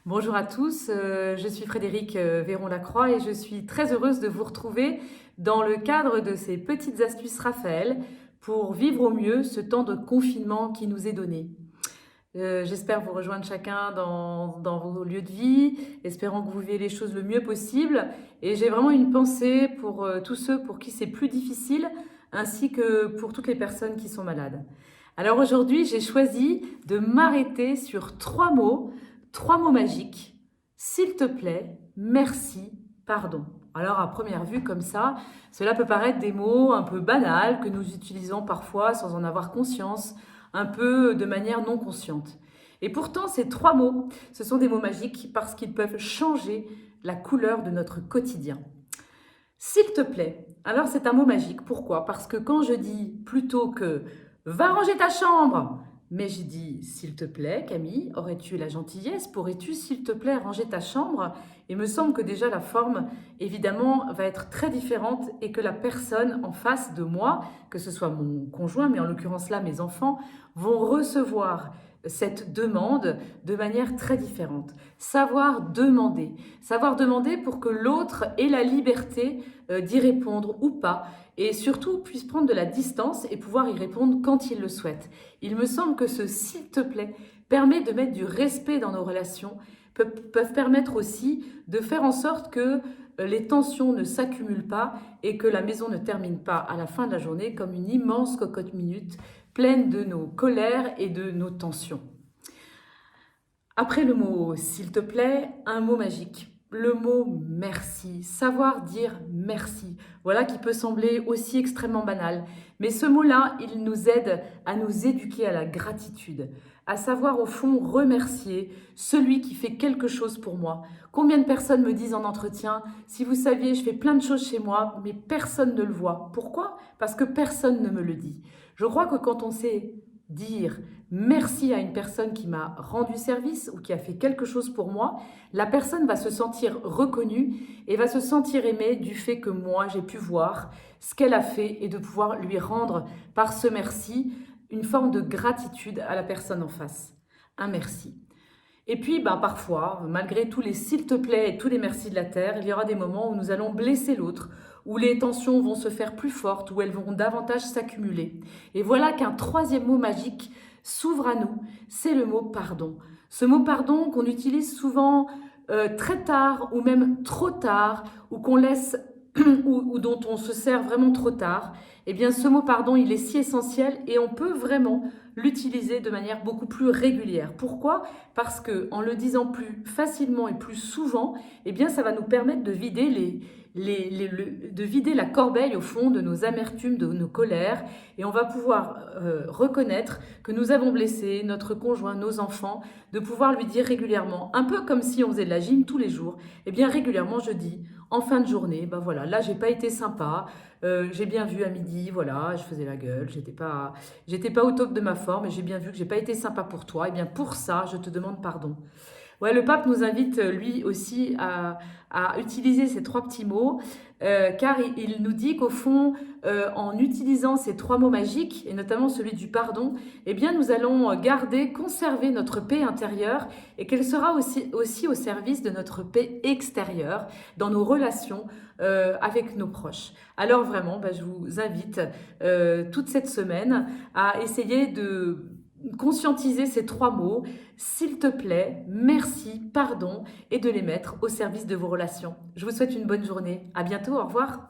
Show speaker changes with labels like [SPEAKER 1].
[SPEAKER 1] Bonjour à tous, je suis Frédéric Véron-Lacroix et je suis très heureuse de vous retrouver dans le cadre de ces petites astuces Raphaël pour vivre au mieux ce temps de confinement qui nous est donné. J'espère vous rejoindre chacun dans vos lieux de vie, espérant que vous vivez les choses le mieux possible. Et j'ai vraiment une pensée pour tous ceux pour qui c'est plus difficile, ainsi que pour toutes les personnes qui sont malades. Alors aujourd'hui, j'ai choisi de m'arrêter sur trois mots magiques. S'il te plaît, merci, pardon. Alors à première vue comme ça, cela peut paraître des mots un peu banals que nous utilisons parfois sans en avoir conscience, un peu de manière non consciente. Et pourtant, ces trois mots, ce sont des mots magiques parce qu'ils peuvent changer la couleur de notre quotidien. S'il te plaît. Alors c'est un mot magique. Pourquoi? Parce que quand je dis plutôt que va ranger ta chambre, mais je dis s'il te plaît, Camille, aurais-tu la gentillesse, pourrais-tu s'il te plaît ranger ta chambre? Il me semble que déjà la forme, évidemment, va être très différente et que la personne en face de moi, que ce soit mon conjoint, mais en l'occurrence là mes enfants, vont recevoir cette demande de manière très différente. Savoir demander pour que l'autre ait la liberté d'y répondre ou pas, et surtout puisse prendre de la distance et pouvoir y répondre quand il le souhaite. Il me semble que ce s'il te plaît permet de mettre du respect dans nos relations, peuvent permettre aussi de faire en sorte que les tensions ne s'accumulent pas et que la maison ne termine pas à la fin de la journée comme une immense cocotte minute pleine de nos colères et de nos tensions. Après le mot s'il te plaît, un mot magique. Le mot merci, savoir dire merci. Voilà qui peut sembler aussi extrêmement banal. Mais ce mot-là, il nous aide à nous éduquer à la gratitude, à savoir au fond remercier celui qui fait quelque chose pour moi. Combien de personnes me disent en entretien, si vous saviez, je fais plein de choses chez moi, mais personne ne le voit. Pourquoi? Parce que personne ne me le dit. Je crois que quand on sait dire merci à une personne qui m'a rendu service ou qui a fait quelque chose pour moi, la personne va se sentir reconnue et va se sentir aimée du fait que moi j'ai pu voir ce qu'elle a fait et de pouvoir lui rendre par ce merci une forme de gratitude à la personne en face. Un merci. Et puis, parfois, malgré tous les s'il te plaît et tous les merci de la terre, il y aura des moments où nous allons blesser l'autre, où les tensions vont se faire plus fortes, où elles vont davantage s'accumuler. Et voilà qu'un troisième mot magique s'ouvre à nous, c'est le mot pardon. Ce mot pardon qu'on utilise souvent très tard ou même trop tard, ou qu'on laisse ou dont on se sert vraiment trop tard, eh bien ce mot pardon, il est si essentiel et on peut vraiment l'utiliser de manière beaucoup plus régulière. Pourquoi? Parce que en le disant plus facilement et plus souvent, eh bien ça va nous permettre de vider de vider la corbeille au fond de nos amertumes, de nos colères, et on va pouvoir reconnaître que nous avons blessé notre conjoint, nos enfants, de pouvoir lui dire régulièrement, un peu comme si on faisait de la gym tous les jours, eh bien régulièrement je dis, en fin de journée, voilà, là j'ai pas été sympa, j'ai bien vu à midi, voilà, je faisais la gueule, j'étais pas au top de ma forme et j'ai bien vu que j'ai pas été sympa pour toi, et bien pour ça je te demande pardon. Ouais, le pape nous invite lui aussi à utiliser ces trois petits mots, car il nous dit qu'au fond, en utilisant ces trois mots magiques, et notamment celui du pardon, eh bien nous allons garder, conserver notre paix intérieure et qu'elle sera aussi au service de notre paix extérieure dans nos relations avec nos proches. Alors vraiment, je vous invite toute cette semaine à essayer de conscientiser ces trois mots, s'il te plaît, merci, pardon, et de les mettre au service de vos relations. Je vous souhaite une bonne journée. À bientôt, au revoir.